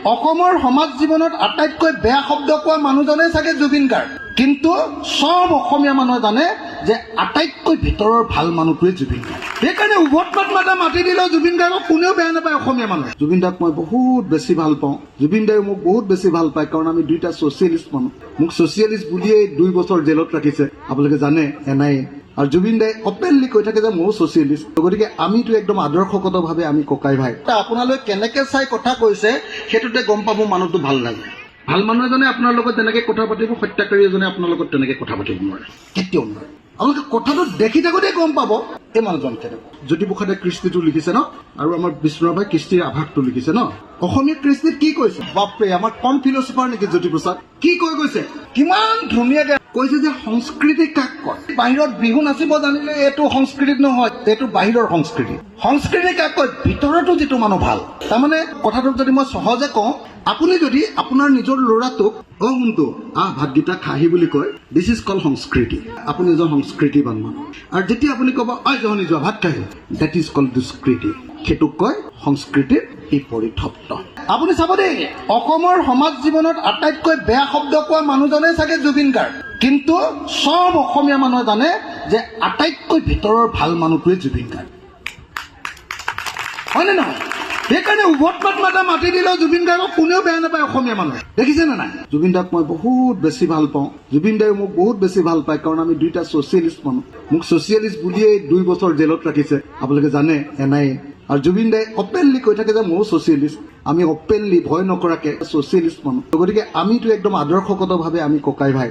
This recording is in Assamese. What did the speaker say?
অসমৰ সমাজ জীৱনত আটাইতকৈ বেয়া শব্দ কোৱা মানুহজনে চাগে জুবিন গাৰ্গ, কিন্তু সব অসমীয়া মানুহে জানে যে আটাইতকৈ ভিতৰৰ ভাল মানুহটোৱে জুবিন গাৰ্গ। সেইকাৰণে উভত পাত মাতা মাতি দিলেও জুবিন গাৰ্গক কোনেও বেয়া নাপায় অসমীয়া মানুহে। জুবিন দাক মই বহুত বেছি ভাল পাওঁ, জুবিন দাই মোক বহুত বেছি ভাল পায়, কাৰণ আমি দুইটা ছচিয়েলিষ্ট মানুহ। মোক ছচিয়েলিষ্ট বুলিয়েই 2 বছৰ জেলত ৰাখিছে, আপোনালোকে জানে এনাই। আৰু জুবিন দাই অপেনলি কৈ থাকে যে ময়ো ছচিয়েলিষ্ট, গতিকে আমিতো একদম আদৰ্শগতভাৱে আমি ককাই ভাই। আপোনালোকে কেনেকে চাই কথা কৈছে সেইটোতে গম পাব মানুহটো ভাল লাগে। ভাল মানুহ এজনে আপোনাৰ লগত তেনেকে কথা পাতিব, হত্যাকাৰী এজনে আপোনাৰ লগত তেনেকে কথা পাতিব নোৱাৰে, কেতিয়াও নোৱাৰে। আপোনালোকে কথাটো দেখি থাকোঁতে গম পাব এই মানুহজন কেনেকুৱা। জ্যোতিপ্ৰসাদে কৃষ্টিটো লিখিছে ন, আৰু আমাৰ বিষ্ণুৰাভাই কৃষ্টিৰ আভাসটো লিখিছে ন। অসমীয়া কৃষ্টিত কি কৈছে, বাপৰে আমাৰ কম ফিলচফাৰ নেকি জ্যোতিপ্ৰসাদ? কি কৈ গৈছে, কিমান ধুনীয়াকে কৈছে যে সংস্কৃতি কাক কয়। বাহিৰত বিহু নাচিব জানিলে এইটো সংস্কৃতি নহয়, এইটো বাহিৰৰ সংস্কৃতি। সংস্কৃতি কাক কয়, ভিতৰতো যিটো মানুহ ভাল। তাৰমানে কথাটো যদি মই সহজে কওঁ, আপুনি যদি আপোনাৰ নিজৰ ল'ৰাটোক শুনটো ভাতকেইটা খাহি বুলি কয়, দিছ ইজ কল সংস্কৃতি। আপুনি এজন সংস্কৃতিবান মানুহ। আৰু যেতিয়া আপুনি ক'ব জহনি যোৱা ভাত খাহি, দেট ইজ কল দুষ্কৃতি। সেইটোক কয় সংস্কৃতিৰ বিপৰীত শব্দ। আপুনি চাব দেই, অসমৰ সমাজ জীৱনত আটাইতকৈ বেয়া শব্দ কোৱা মানুহজনে চাগে জুবিন গাৰ্গ, কিন্তু সব অসমীয়া মানুহে জানে যে আটাইতকৈ ভিতৰৰ ভাল মানুহটোৱে জুবিন গাৰ্গ, হয়নে নহয়? সেইকাৰণে উভত পাত মাতা মাতি দিলেও জুবিন গাৰ্গক কোনেও বেয়া নাপায় অসমীয়া মানুহে। দেখিছেনে নাই? জুবিন দাক মই বহুত বেছি ভাল পাওঁ, জুবিন দাই মোক বহুত বেছি ভাল পায়, কাৰণ আমি দুইটা ছচিয়েলিষ্ট মানুহ। মোক ছচিয়েলিষ্ট বুলিয়েই 2 বছৰ জেলত ৰাখিছে, আপোনালোকে জানে এনাই। আৰু জুবিন দাই অপেনলি কৈ থাকে যে ময়ো ছচিয়েলিষ্ট। আমি অপেনলি ভয় নকৰাকে ছচিয়েলিষ্ট মানুহ, গতিকে আমিতো একদম আদৰ্শগতভাৱে আমি ককাই ভাই।